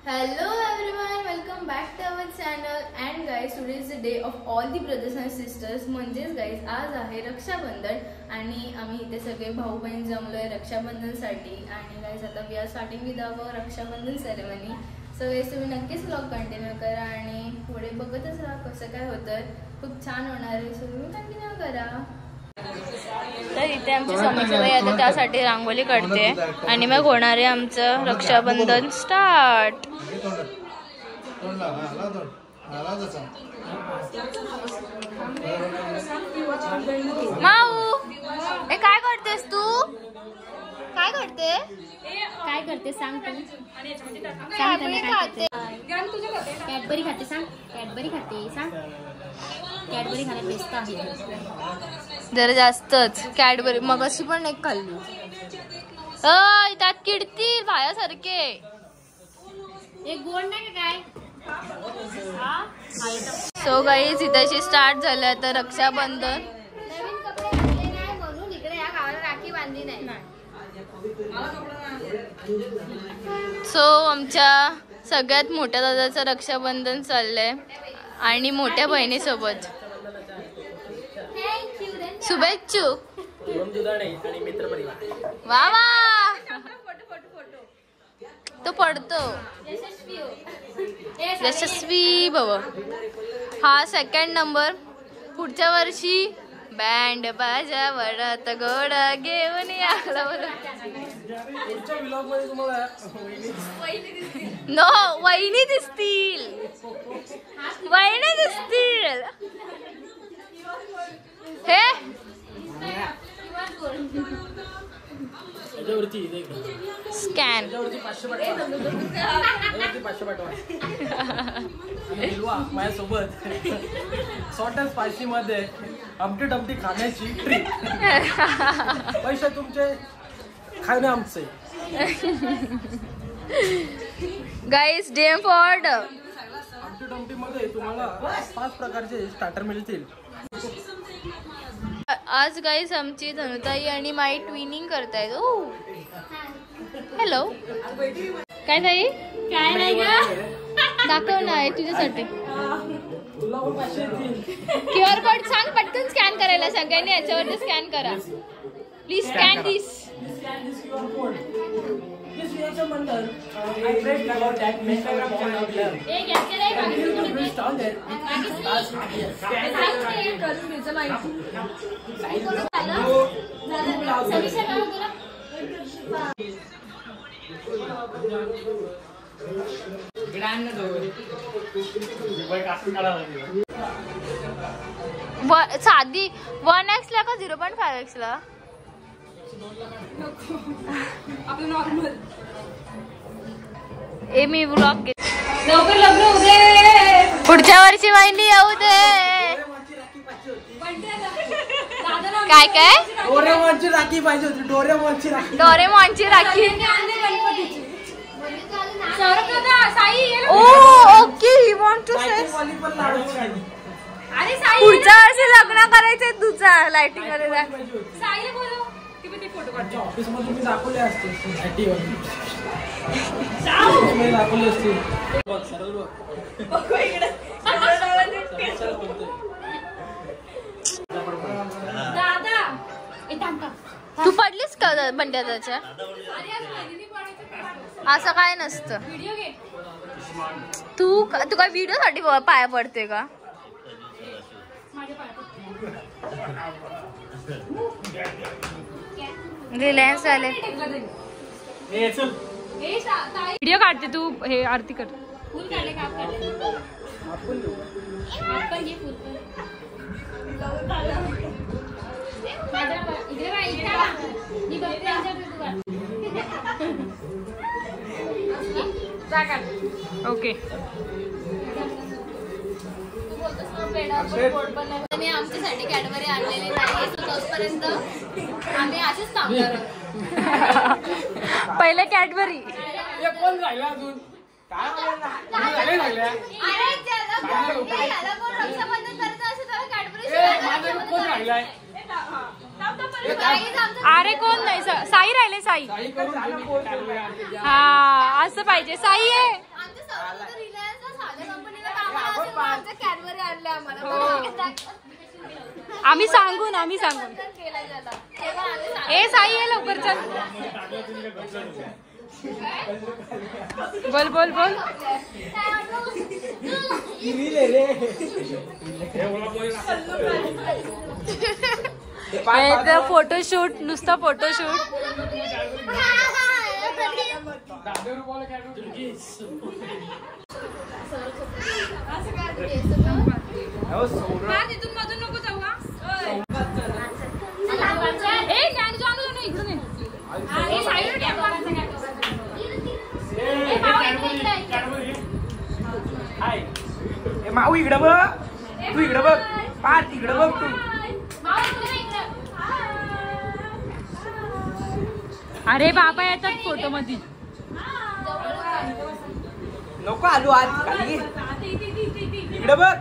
Hello everyone, welcome back to our channel. And guys, today is the day of all the brothers and sisters. म्हणजेच guys, आज आहे रक्षाबंधन आणि आम्ही इथे सगळे भाऊ बहीण जमलोय रक्षाबंधनसाठी. आणि guys, आता we are starting with our Rakshabandhan ceremony. So guys, तुम्ही नक्कीच vlog कंटिन्यू करा आणि पुढे बघतच राहा कसं काय होतं. खूप छान होणार आहे, सो तुम्ही कंटिन्यू करा. तर इथे आमची समीक्षाबाई आता त्यासाठी रांगोळी काढते आणि मग होणार आहे आमचं रक्षाबंधन स्टार्ट. माऊ ए काय करतेस तू? काय करते? काय करते सांग तू. कॅडबरी खाते सांग. कॅडबरी खाते सांग. कॅडबरी खायला बेस्ट आहे जरा जास्तच कॅडबरी. मग अशी पण एक खाल्ली. त्यात किडतील भायासारखे. एक गोड नाही काय. सो गाईज इथेशी स्टार्ट झालं आता रक्षाबंधन. नवीन कपडे घातले नाही म्हणून इकडे या गावाला राखी बांधली नाही. सो आमच्या सगळ्यात मोठ्या दादाचं रक्षाबंधन चाललंय आणि मोठ्या बहिणीसोबत. शुभेच्छू. वा वा तो पडतो. यशस्वी भव. हा सेकंड नंबर. पुढच्या वर्षी बँड बाजा वडात गोडा घेऊन आला. नो वहिनी दिसतील. वहिनी दिसतील. हे स्कॅन माझ्यासोबत शॉर्ट अँड स्पायसी मध्ये आमटी डमटी खाण्याची ट्रिक. पैसे तुमचे खाणे आमचे. गाईस डेम फॉर्ड. आमटी डमटी मध्ये तुम्हाला 5 प्रकारचे स्टार्टर मिळतील. आज गाईस आमची धनुताई आणि माई ट्विनिंग करतायत. ओ हॅलो. काय ताई? काय नाही ग. दाखव ना आहे तुझ्यासाठी. QR कोड सांग पटकन स्कॅन करायला. सगळ्यांनी याच्यावरती स्कॅन करा प्लीज. स्कॅन दिस. साधी 1x ला का 0.5x ला? आपलं नॉर्मल. ए मी व्लॉग घेते. लवकर लग्न होऊ दे. पुढच्या वर्षी वहिनी येऊ दे. काय काय? डोरेमॉनची राखी पाहिजे होती. डोरेमॉनची राखी. डोरेमॉनची rakhi. Okay he want to say. पुढच्या वर्षी लग्न करायचंय तुझं. लाइटिंग करायला साईला बोलव की ते फोटो काढ. ऑफिस मध्ये मी दाखवले असते. दाखवले असते. तू पडलीस का बंड्या त्याच्या? असं काय नसतं. तू काय व्हिडिओ साठी पाया पडते का? रिलायन्स आले. व्हिडिओ काढते तू. हे आरती कर. फुल काढले का? आपण घे फुल. ओके. आमच्यासाठी कॅडबरी आणलेली नाही. तोपर्यंत आम्ही असेच थांबणार. पहिले कॅडबरी. कोण राहिला अजून? काय राहिल्या? कोण राहिलाय? अरे कोण नाही. साई राहिले. साई. हा असं पाहिजे. साई आहे. आता कॅडबरी आणल्या आम्हाला. आम्ही सांगून ए साई ये लवकर चल. बोल बोल बोल. फोटोशूट नुसतं फोटोशूट. तिथून मधून नको जाऊ. माऊ इकडं बघ, तू इकडं बघ, पाच इकडं बघ तू. अरे बाबा येतात फोटो मध्ये. नको आलो आज खाली इकडं बघ.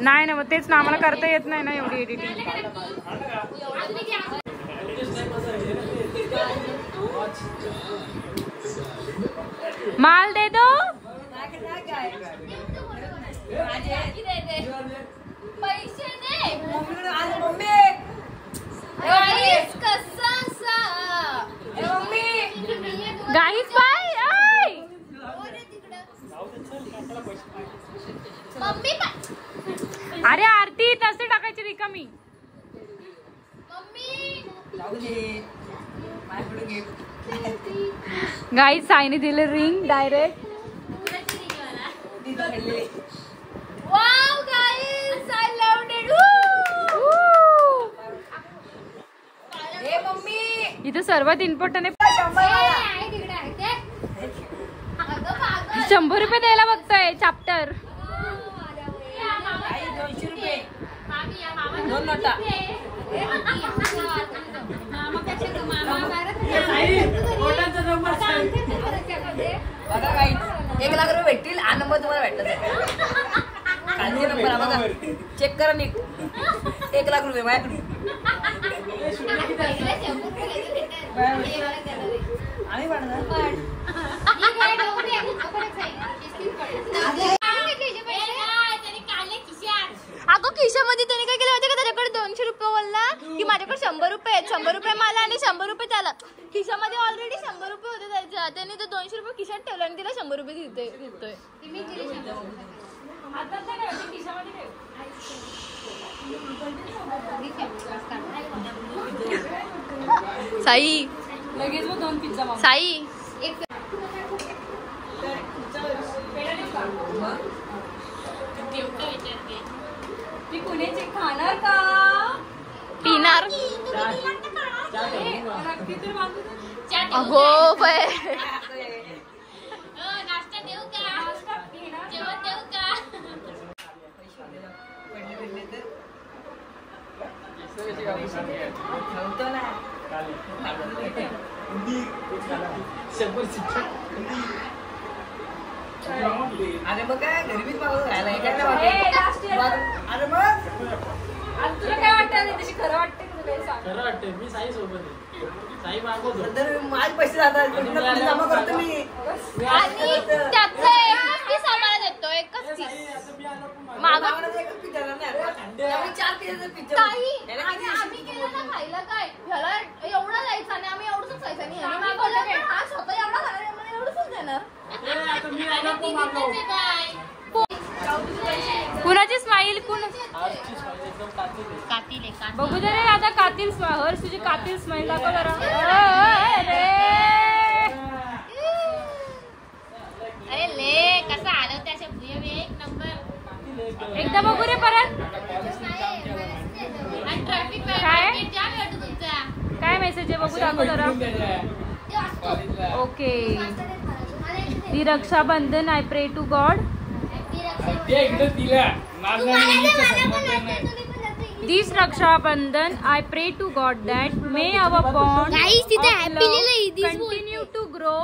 नाही ना मग तेच ना आम्हाला करता येत नाही ना एवढी एडिटिंग. माल दे दो. पैसे दे. गाईस बाय. अरे आरती तसे टाकायची रिकामी. गाईस साईने दिले ring direct. Wow guys I loved it. A mummy इथं सर्वात इम्पॉर्टंट आहे. 100 रुपये द्यायला बघतोय चॅप्टर. 200 रुपये 2 नोटा. बघा काही 1 लाख रुपये भेटतील. हा नंबर तुम्हाला भेटला. खालचे नंबर बघा, चेक करा नीट. 1 लाख रुपये माझ्याकडे. आम्ही पाडणार. अगं खिशामध्ये त्याने काय केलं माहिती का, त्याच्याकडे 200 रुपये बोलला की माझ्याकडे 100 रुपये आहेत. 100 रुपये मला आणि 100 रुपये त्याला. खिशामध्ये ऑलरेडी 100 रुपये होते त्याच्या. त्याने तो 200 रुपये खिशात ठेवला आणि तिला 100 रुपये देतोय. साई लगेच 2 पिझ्झा. साई ती पुण्याचे खाणार का पिणार. अगो बाय. नाश्ता देऊ का, जेवण देऊ का. अरे मग काय गरीबीत मागून राहिला अरे मग तुला काय वाटतं त्याची खरं वाटतं की तुला सांग. खरं वाटतंय. मी साई सोबत आहे. साई मागवतो. तर माझे पैसे जातात जमा करतो मी. आणि त्याचं एकच पीस आम्हाला देतो. एकच पीस मागं आम्ही केलं ना खायला काय ह्याला एवढं जायचं आणि आम्ही एवढंच खायचं आणि ह्याला मागवलं की हा स्वतः एवढा खाणार मला एवढंच देणार. कुणाची स्माईल कोण बघू दे रे आता. कातील हर्ष तुझी कातील स्माईल दाखव जरा. अरे ले कसा आलं त्याच्या भुया एक नंबर. एकदा बघू रे परत. काय मेसेज आहे बघू दाखव जरा. Okay. The Rakshabandhan I pray to God. This Rakshabandhan, I pray to God that may our bond of love continue to grow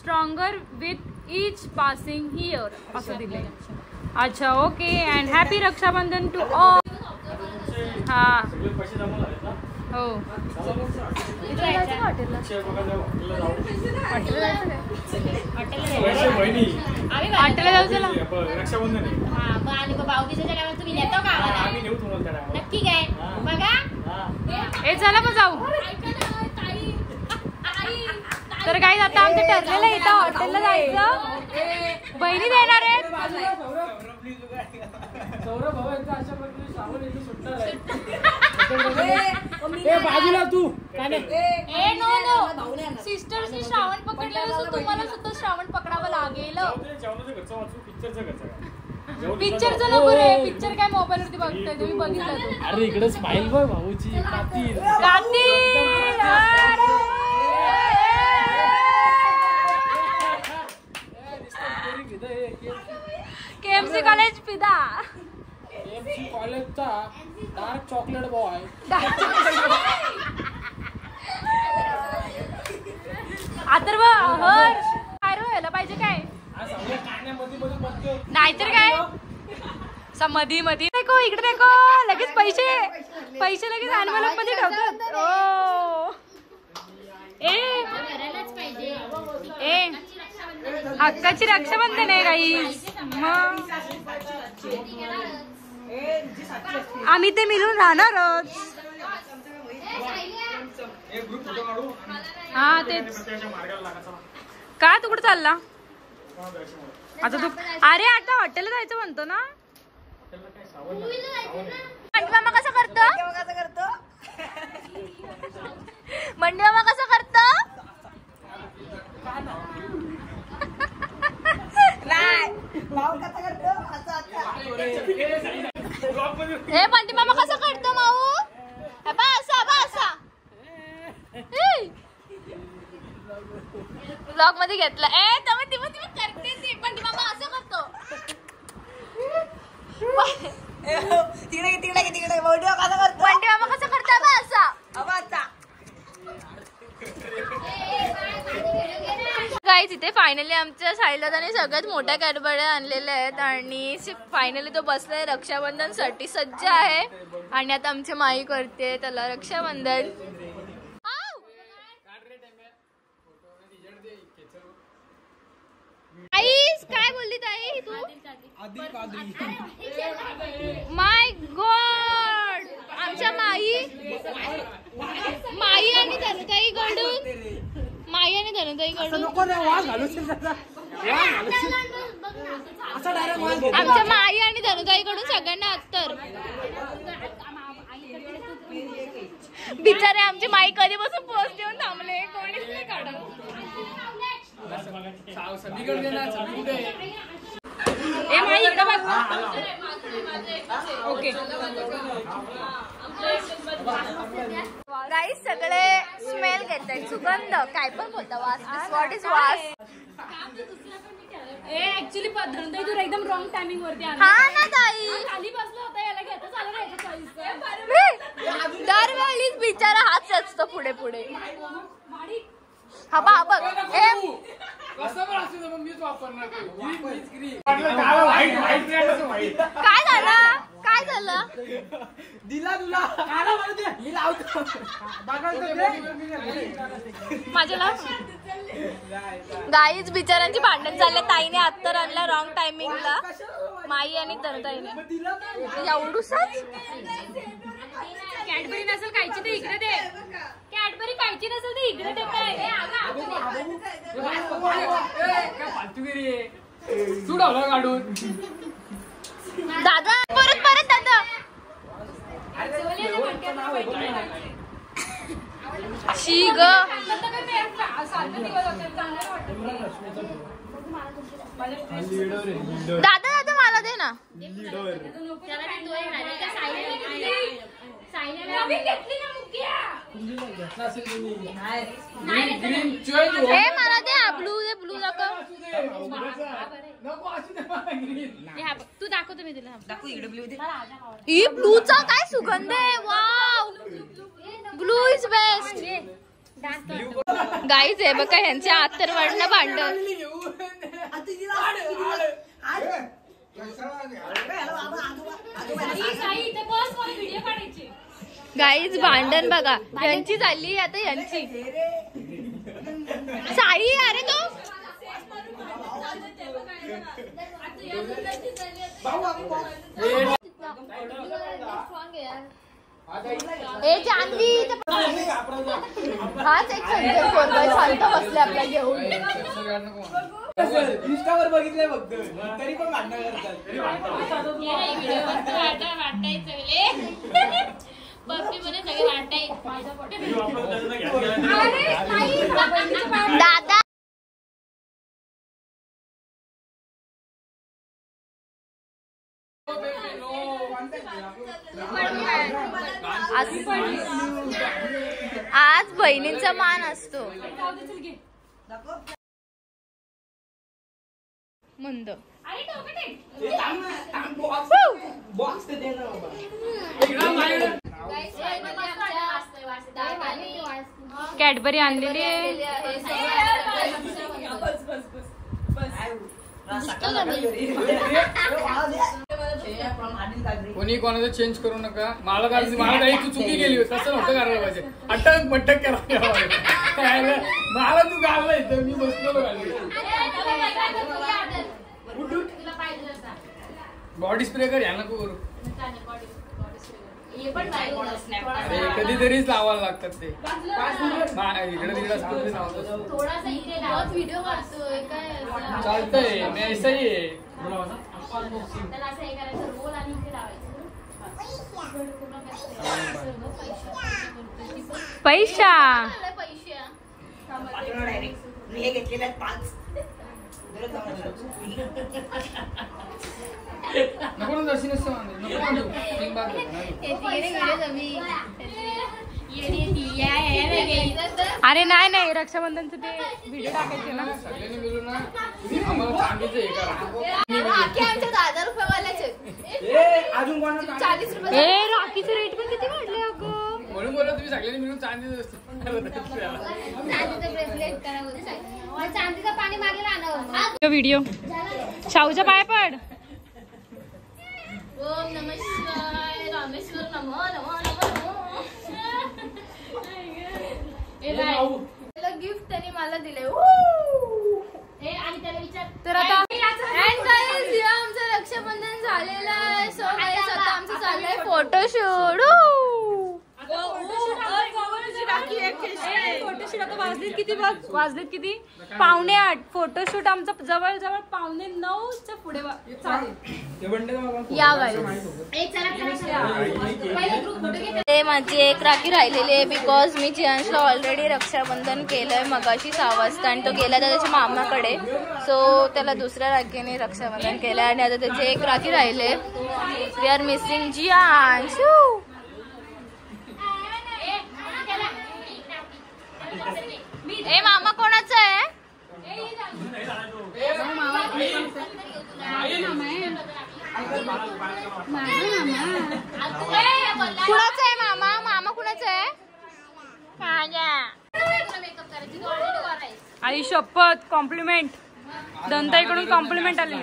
stronger with each passing year. असं दिलंय. अच्छा okay. And happy Rakshabandhan to all. हा हो हॉटेलला? हॉटेलला जाऊ चला. नक्की काय बघा. ए चला मग जाऊ. तर काय आता आमचं ठरलेलं आहे इथं हॉटेलला जायचं. बहिणी देणार आहेत. सौरभ भाऊ यांचा अशा प्रकारे श्रावण येथे सुटणार आहे. बाजूला तू ए नो नो सिस्टर्सनी श्रावण पकडलेलं तर तुम्हाला सुद्धा श्रावण पकडावं लागेल. पिक्चरचं नको रे. पिक्चर काय मोबाईल वरती बघताय तुम्ही बघितलं तू. अरे इकडे स्माइल बघ भाऊची. कातील केएमसी कॉलेज पिदा. केएमसी कॉलेजचा डार्क चॉकलेट बॉय. अथर्व हर काय व्हायला पाहिजे काय नाहीतर काय मधी मध्ये देखो इकडे देखो लगेच पैसे लगेच एनवेलप मध्ये ठेवतात. ओ ए हक्काची रक्षाबंधन आहे गाईस. मग आम्ही ते मिळून राहणारच. हा तेच. का तू कुठं चालला आता तू? अरे आता हॉटेलला जायचं म्हणतो ना. मंडी मामा कसं करतो? मंडी मामा कसं करतो? हे मंडी मामा कसं करतो माऊ? असा ब्लॉग मध्ये घेतला. ए तुम्ही करते ते मंडी मामा असं करतो. तिकडे मंडी मामा कसं करतो असा. गाईज इथे फायनली आमच्या साईला सगळ्यात मोठ्या कॅडबऱ्या आणलेल्या आहेत आणि फायनली तो बसलाय रक्षाबंधन साठी सज्ज आहे. आणि आता आमची माई करते त्याला रक्षाबंधन. काय बोलली ताई तू? माय गॉड आमच्या माई आणि धनुताई कडून आमच्या माई आणि धनुताई कडून सगळ्यांना अत्तर. बिचारे आमची माई कधीपासून पोस्ट देऊन थांबले कोणीच नाही काढत. ए माई इकडे बघ. ओके गाईस सगळे स्मेल घेत आहेत. सुगंध काय पण बोलता वास. व्हॉट इज वास? ऍक्च्युली धनुताई तू एकदम रॉंग टायमिंग वरती आली. हा ना ताई खाली बसला होता याला घेता चालू दरवेळीच बिचारा हात असतो पुढे पुढे. हा बघ काय झालं दिला तुला माझ्याला. गाईच बिचारांची भांडण चालले. ताईने अत्तर आणला रॉंग टायमिंगला. माई आणि धनुताईने एवढूसच. कॅडबरी नसेल खायची तर इकडे दे. कॅडबरी खायची नसेल तर इकडे दे. काय काढून दादा परत दादा. शी ग दादा मला दे ना. मला दे ब्लू दाखव. तू दाखवतो मी तुला. ही ब्लूचा काय सुगंध आहे. Wow blue is best. Guys आहे बघा ह्यांच्या आत्तरवाडनं भांडण. गाईज भांडण बघा, यांची झाली आता यांची साई. अरे तो चांदी हाच एक संजय पोरगा शांत बसले आपल्या घेऊन. इंस्टावर बघितलंय फक्त तरी पण भांडण करतात. दादा आज बहिणींचा मान असतो. मंद कॅडबरी आणलेली आहे. कोणी कोणाचं चेंज करू नका. मला काही तू चुकी केली तसं नव्हतं करायला पाहिजे. अटक मटक करायला पाहिजे. मला तू गावलाय तर मी बसलो. बॉडी स्प्रे कर, या नको करू. अरे कधीतरीच लावायला लागतात ते. इकडे तिकडे चालतंय. मी ऐसाही आहे. पैसा नको ना जशी नसतं अरे नाही नाही, रक्षाबंधनचं ते व्हिडिओ टाकायचे ना. सगळ्यांनी मिळून ना आम्हाला सांगायचं हे करा. आमच्या 1000 रुपये अजून कोणाला 40 रुपये. ए राखीचे रेट पण किती वाढले अगं. म्हणून बोला तुम्ही सगळ्यांनी मिळून चांदीच असते. चांदीचं पाणी मागेला आणावं. व्हिडिओ शाहूच्या पाय पड. ओम नमः शिवाय रामेश्वर नमो नमो नमो नमो. गिफ्ट त्यांनी मला दिले. आणि त्याला विचार तर आता आमचं रक्षाबंधन झालेलं आहे. सो गाईज आता आमचं चाललंय फोटोशूट. फोटोशूट आता वाजलेत किती बघ, वाजलेत किती 7:45. फोटोशूट आमचं जवळजवळ 8:45च्या पुढे चालेल. या गाईज ते माझी एक राखी राहिलेली आहे. बिकॉज मी जियांशला ऑलरेडी रक्षाबंधन केलंय मगाशी 6 वाजता आणि तो गेला त्याच्या मामाकडे. सो त्याला दुसऱ्या राखीने रक्षाबंधन केलंय आणि आता त्याची एक राखी राहिले. We are missing Jiyanshu. ए मामा कोणाचा आहे? कुणाचा आहे मामा? मामा कुणाचा आहे? आई शपथ कॉम्प्लिमेंट. दंताईकडून कॉम्प्लिमेंट आले.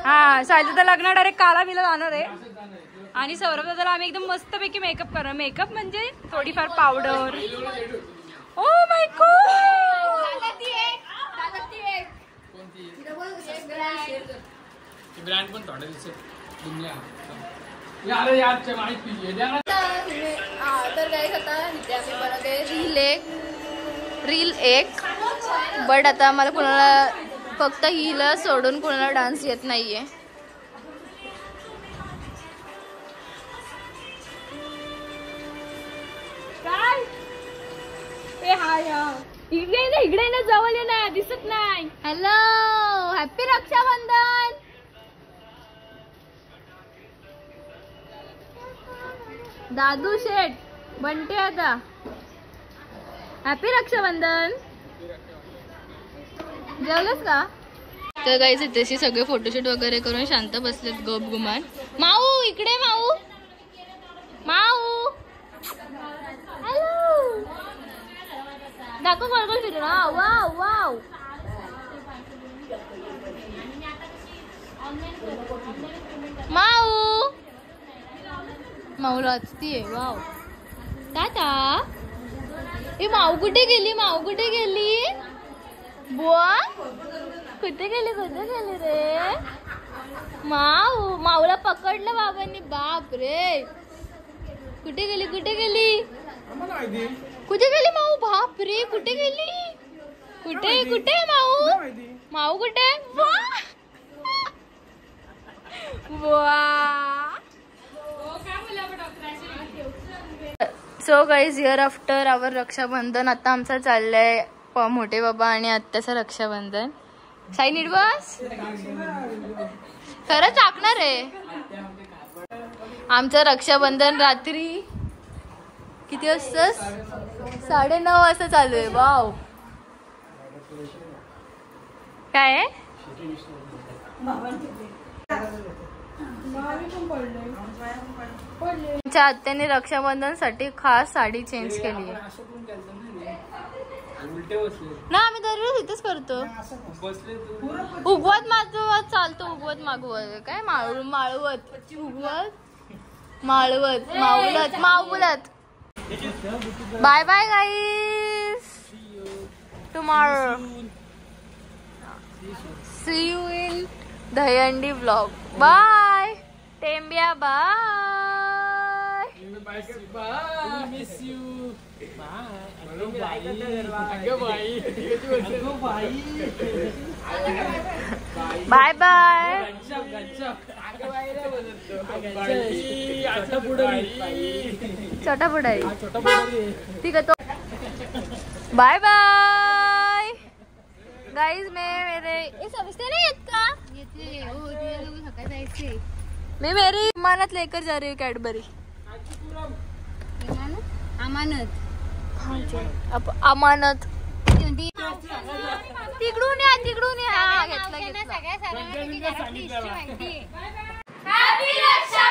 हा सायदाचं लग्न डायरेक्ट काला बिला जाणार आहे. आणि सौरभ दादाला आम्ही एकदम मस्तपैकी मेकअप करणार. मेकअप म्हणजे थोडीफार powder. Oh my God. Brand पण थोडं दुनिया यार यारच्या माहिती द्या ना. तर गाईज आता इथे आम्ही बनवते रील एक. बट आता मला कोणाला फक्त हिला सोडून कोणाला डान्स येत नाहीये. इकडे ना जवळ ये ना, दिसत नाही. Hello, happy Rakshabandhan. दादू शेठ बंटे आता हॅपी रक्षाबंधन. जेवलंस का? तर गाईज इथे सगळे फोटोशूट वगैरे करून शांत बसलेत गप गुमान. माऊ इकडे, माऊ माऊ हॅलो दाखव गोल फिरून. Wow wow. माऊ माऊला वाचतीये. Wow tata. ए माऊ कुठे गेली? माऊ कुठे गेली? बुवा कुठे गेली? कुठे गेली रे? माऊ माऊला पकडलं बाबांनी. बाप रे कुठे गेली? कुठे गेली? कुठे गेली माऊ? बाप रे कुठे गेली? कुठे कुठे माऊ? माऊ कुठे? सो गाईज हिअर आफ्टर आवर रक्षाबंधन. आता आमचं चाललंय मोठे बाबा आणि आत्याचं रक्षाबंधन. साई नीट बस. खरंच टाकणार आहे. आमचं रक्षाबंधन रात्री किती वाजता? 9:30 वाजता चालू आहे. वाव काय आमच्या आत्याने रक्षाबंधन साठी खास साडी चेंज केली आहे ना. आम्ही दरवेळेस इथेच करतो. उगवत मागवत चालतो. उगवत मागवत काय माळवत उगवत माळवत माऊलत माऊलत. Bye bye guys. Tomorrow see you in Dahihandi vlog. Bye टेंबिया. Bye. Miss you. Bye bye. छोटा पुढारी ठीक है. तो बाय बाय गाइस. मेरे समझते नहीं इतना. मैं मेरी अमानत लेकर जा रही हूँ. कैडबरी अमानत. अमानत तिकडून या तिकडून या. घेतला. सगळ्या सांगितलं. हॅपी रक्षा